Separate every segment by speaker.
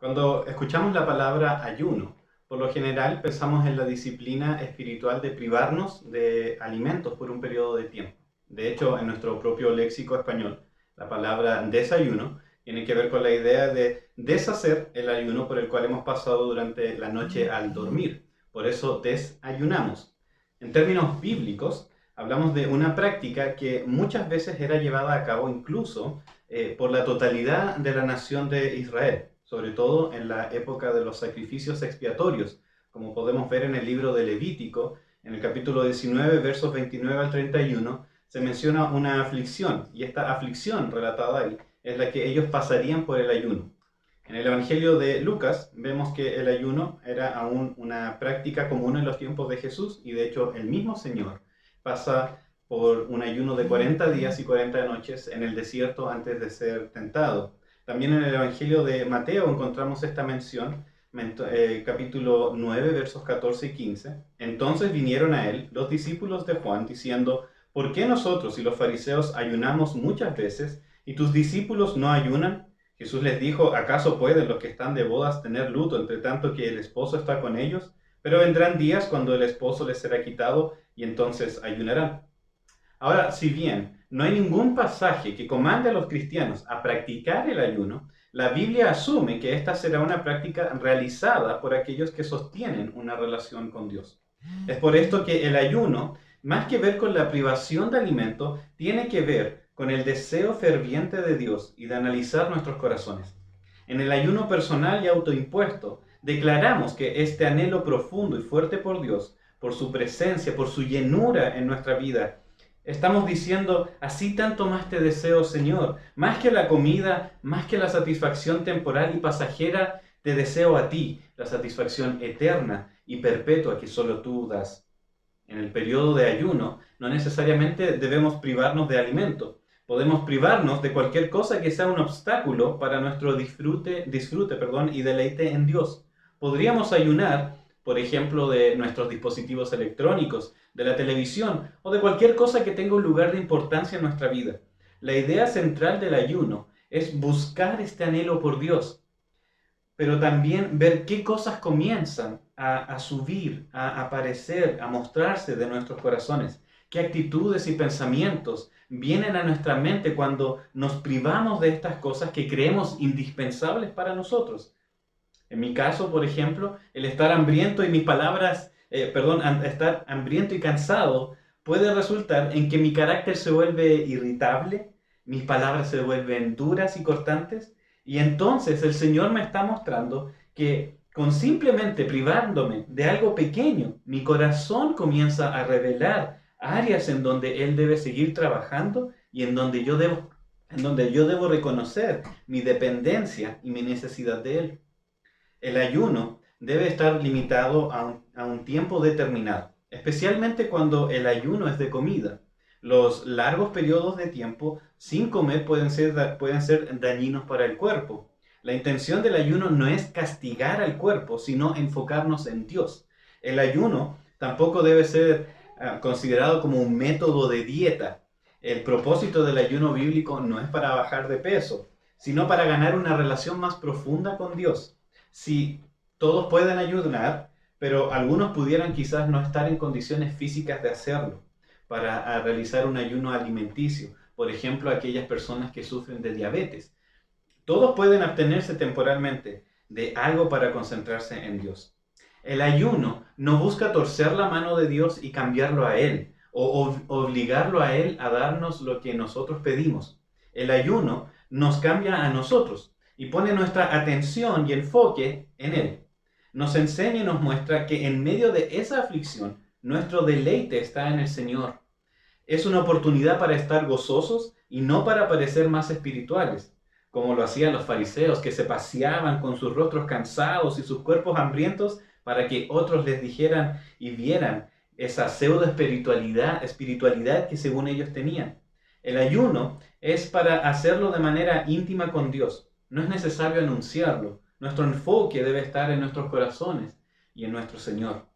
Speaker 1: Cuando escuchamos la palabra ayuno, por lo general pensamos en la disciplina espiritual de privarnos de alimentos por un periodo de tiempo. De hecho, en nuestro propio léxico español, la palabra desayuno tiene que ver con la idea de deshacer el ayuno por el cual hemos pasado durante la noche al dormir. Por eso desayunamos. En términos bíblicos, hablamos de una práctica que muchas veces era llevada a cabo incluso por la totalidad de la nación de Israel, sobre todo en la época de los sacrificios expiatorios, como podemos ver en el libro de Levítico, en el capítulo 19, versos 29 al 31, se menciona una aflicción, y esta aflicción relatada ahí es la que ellos pasarían por el ayuno. En el Evangelio de Lucas vemos que el ayuno era aún una práctica común en los tiempos de Jesús, y de hecho el mismo Señor pasa por un ayuno de 40 días y 40 noches en el desierto antes de ser tentado. También en el Evangelio de Mateo encontramos esta mención, capítulo 9, versos 14 y 15. Entonces vinieron a él los discípulos de Juan diciendo: ¿por qué nosotros y los fariseos ayunamos muchas veces y tus discípulos no ayunan? Jesús les dijo: ¿acaso pueden los que están de bodas tener luto entre tanto que el esposo está con ellos? Pero vendrán días cuando el esposo les será quitado y entonces ayunarán. Ahora, si bien no hay ningún pasaje que comande a los cristianos a practicar el ayuno, la Biblia asume que esta será una práctica realizada por aquellos que sostienen una relación con Dios. Es por esto que el ayuno, más que ver con la privación de alimento, tiene que ver con el deseo ferviente de Dios y de analizar nuestros corazones. En el ayuno personal y autoimpuesto, declaramos que este anhelo profundo y fuerte por Dios, por su presencia, por su llenura en nuestra vida, estamos diciendo: así tanto más te deseo, Señor, más que la comida, más que la satisfacción temporal y pasajera, te deseo a ti, la satisfacción eterna y perpetua que solo tú das. En el periodo de ayuno, no necesariamente debemos privarnos de alimento. Podemos privarnos de cualquier cosa que sea un obstáculo para nuestro disfrute, y deleite en Dios. Podríamos ayunar, por ejemplo, de nuestros dispositivos electrónicos, de la televisión o de cualquier cosa que tenga un lugar de importancia en nuestra vida. La idea central del ayuno es buscar este anhelo por Dios, pero también ver qué cosas comienzan a subir, a aparecer, a mostrarse de nuestros corazones, qué actitudes y pensamientos vienen a nuestra mente cuando nos privamos de estas cosas que creemos indispensables para nosotros. En mi caso, por ejemplo, el estar hambriento y mis palabras, estar hambriento y cansado puede resultar en que mi carácter se vuelve irritable, mis palabras se vuelven duras y cortantes, y entonces el Señor me está mostrando que con simplemente privándome de algo pequeño, mi corazón comienza a revelar áreas en donde Él debe seguir trabajando y en donde yo debo reconocer mi dependencia y mi necesidad de Él. El ayuno debe estar limitado a un tiempo determinado, especialmente cuando el ayuno es de comida. Los largos periodos de tiempo sin comer pueden ser dañinos para el cuerpo. La intención del ayuno no es castigar al cuerpo, sino enfocarnos en Dios. El ayuno tampoco debe ser considerado como un método de dieta. El propósito del ayuno bíblico no es para bajar de peso, sino para ganar una relación más profunda con Dios. Si todos pueden ayunar, pero algunos pudieran quizás no estar en condiciones físicas de hacerlo para realizar un ayuno alimenticio. Por ejemplo, aquellas personas que sufren de diabetes. Todos pueden abstenerse temporalmente de algo para concentrarse en Dios. El ayuno no busca torcer la mano de Dios y cambiarlo a Él, o obligarlo a Él a darnos lo que nosotros pedimos. El ayuno nos cambia a nosotros y pone nuestra atención y enfoque en Él. Nos enseña y nos muestra que en medio de esa aflicción, nuestro deleite está en el Señor. Es una oportunidad para estar gozosos y no para parecer más espirituales, como lo hacían los fariseos, que se paseaban con sus rostros cansados y sus cuerpos hambrientos para que otros les dijeran y vieran esa pseudo espiritualidad que según ellos tenían. El ayuno es para hacerlo de manera íntima con Dios. No es necesario anunciarlo. Nuestro enfoque debe estar en nuestros corazones y en nuestro Señor.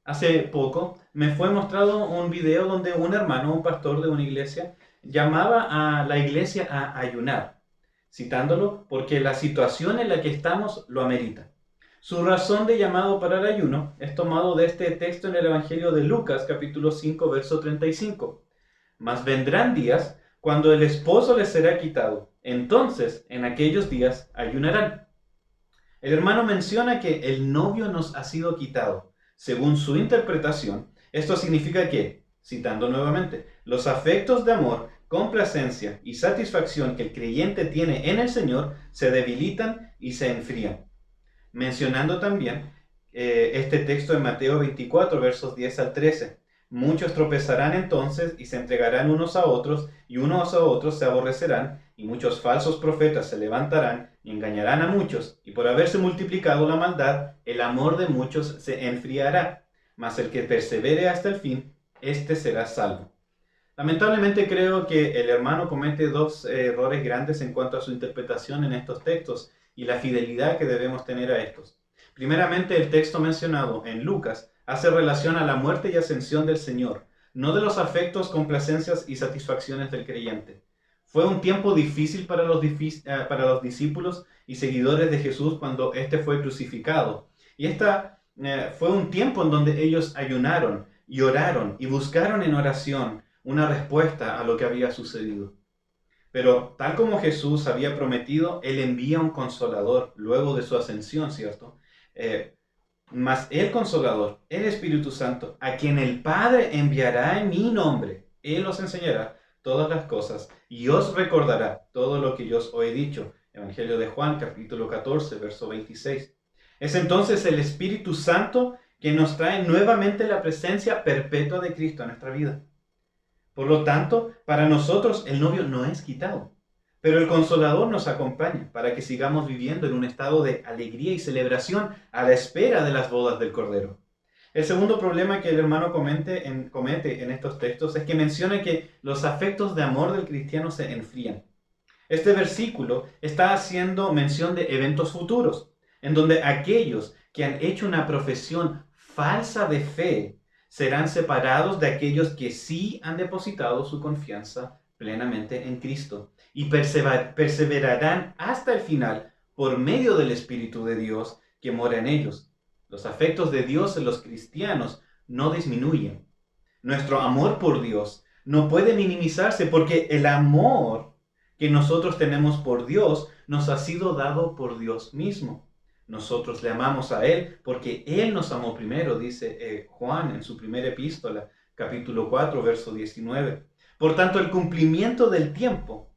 Speaker 1: Hace poco me fue mostrado un video donde un hermano, un pastor de una iglesia, llamaba a la iglesia a ayunar. citándolo, porque la situación en la que estamos lo amerita. Su razón de llamado para el ayuno es tomado de este texto en el Evangelio de Lucas, capítulo 5, verso 35. Mas vendrán días cuando el esposo les será quitado. Entonces, en aquellos días ayunarán. El hermano menciona que el novio nos ha sido quitado. Según su interpretación, esto significa que, citando nuevamente, los afectos de amor, complacencia y satisfacción que el creyente tiene en el Señor se debilitan y se enfrían. Mencionando también este texto de Mateo 24, versos 10 al 13. Muchos tropezarán entonces y se entregarán unos a otros, y unos a otros se aborrecerán, y muchos falsos profetas se levantarán y engañarán a muchos, y por haberse multiplicado la maldad, el amor de muchos se enfriará. Mas el que persevere hasta el fin, éste será salvo. Lamentablemente creo que el hermano comete dos errores grandes en cuanto a su interpretación en estos textos y la fidelidad que debemos tener a estos. Primeramente, el texto mencionado en Lucas hace relación a la muerte y ascensión del Señor, no de los afectos, complacencias y satisfacciones del creyente. Fue un tiempo difícil para los discípulos y seguidores de Jesús cuando éste fue crucificado. Y fue un tiempo en donde ellos ayunaron y oraron y buscaron en oración una respuesta a lo que había sucedido. Pero tal como Jesús había prometido, Él envía un consolador luego de su ascensión, ¿cierto? Mas el consolador, el Espíritu Santo, a quien el Padre enviará en mi nombre, Él os enseñará todas las cosas y os recordará todo lo que yo os he dicho. Evangelio de Juan, capítulo 14, verso 26. Es entonces el Espíritu Santo que nos trae nuevamente la presencia perpetua de Cristo en nuestra vida. Por lo tanto, para nosotros el novio no es quitado, pero el Consolador nos acompaña para que sigamos viviendo en un estado de alegría y celebración a la espera de las bodas del Cordero. El segundo problema que el hermano comete en estos textos es que menciona que los afectos de amor del cristiano se enfrían. Este versículo está haciendo mención de eventos futuros, en donde aquellos que han hecho una profesión falsa de fe serán separados de aquellos que sí han depositado su confianza plenamente en Cristo y perseverarán hasta el final por medio del Espíritu de Dios que mora en ellos. Los afectos de Dios en los cristianos no disminuyen. Nuestro amor por Dios no puede minimizarse porque el amor que nosotros tenemos por Dios nos ha sido dado por Dios mismo. Nosotros le amamos a Él porque Él nos amó primero, dice Juan en su primera epístola, capítulo 4, verso 19. Por tanto, el cumplimiento del tiempo,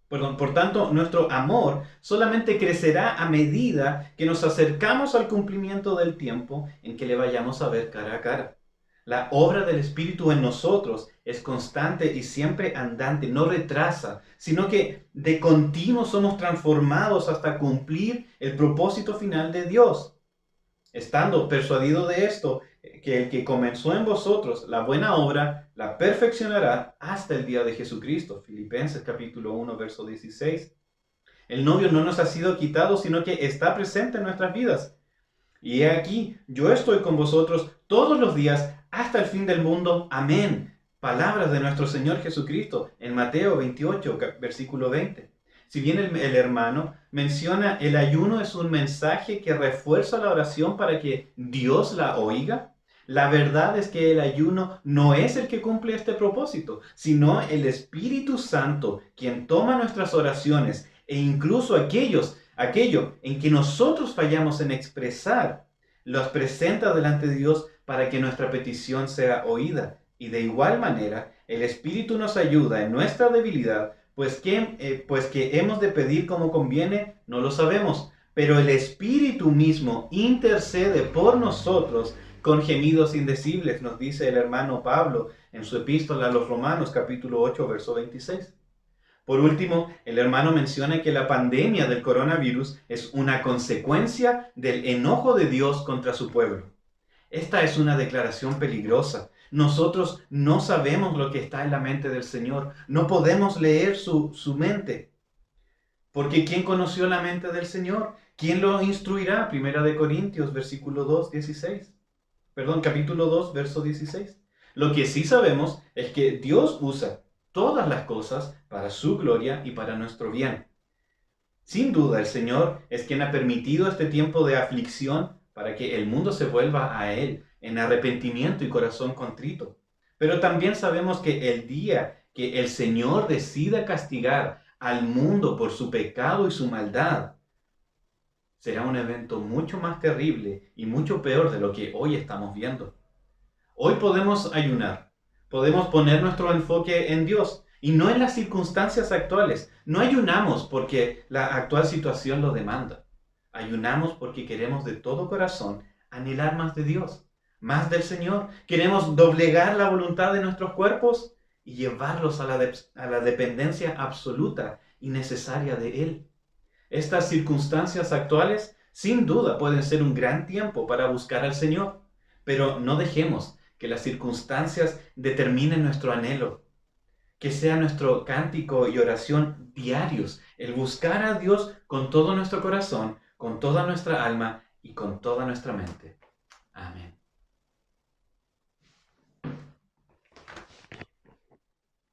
Speaker 1: por tanto, nuestro amor solamente crecerá a medida que nos acercamos al cumplimiento del tiempo en que le vayamos a ver cara a cara. La obra del Espíritu en nosotros es constante y siempre andante, no retrasa, sino que de continuo somos transformados hasta cumplir el propósito final de Dios. Estando persuadido de esto, que el que comenzó en vosotros la buena obra, la perfeccionará hasta el día de Jesucristo. Filipenses capítulo 1, verso 16. El novio no nos ha sido quitado, sino que está presente en nuestras vidas. Y he aquí, yo estoy con vosotros todos los días hasta el fin del mundo. Amén. Palabras de nuestro Señor Jesucristo en Mateo 28, versículo 20. Si bien el hermano menciona el ayuno es un mensaje que refuerza la oración para que Dios la oiga, la verdad es que el ayuno no es el que cumple este propósito, sino el Espíritu Santo, quien toma nuestras oraciones e incluso aquello en que nosotros fallamos en expresar, los presenta delante de Dios para que nuestra petición sea oída. Y de igual manera, el Espíritu nos ayuda en nuestra debilidad, pues que hemos de pedir como conviene, no lo sabemos, pero el Espíritu mismo intercede por nosotros con gemidos indecibles, nos dice el hermano Pablo en su epístola a los Romanos, capítulo 8, verso 26. Por último, el hermano menciona que la pandemia del coronavirus es una consecuencia del enojo de Dios contra su pueblo. Esta es una declaración peligrosa. Nosotros no sabemos lo que está en la mente del Señor. No podemos leer su mente. Porque ¿quién conoció la mente del Señor? ¿Quién lo instruirá? Primera de Corintios, versículo 2, 16. Capítulo 2, verso 16. Lo que sí sabemos es que Dios usa todas las cosas para su gloria y para nuestro bien. Sin duda, el Señor es quien ha permitido este tiempo de aflicción para que el mundo se vuelva a Él en arrepentimiento y corazón contrito. Pero también sabemos que el día que el Señor decida castigar al mundo por su pecado y su maldad, será un evento mucho más terrible y mucho peor de lo que hoy estamos viendo. Hoy podemos ayunar, podemos poner nuestro enfoque en Dios y no en las circunstancias actuales. No ayunamos porque la actual situación lo demanda. Ayunamos porque queremos de todo corazón anhelar más de Dios, más del Señor. Queremos doblegar la voluntad de nuestros cuerpos y llevarlos a la dependencia absoluta y necesaria de Él. Estas circunstancias actuales sin duda pueden ser un gran tiempo para buscar al Señor, pero no dejemos que las circunstancias determinen nuestro anhelo, que sea nuestro cántico y oración diarios, el buscar a Dios con todo nuestro corazón, con toda nuestra alma y con toda nuestra mente. Amén.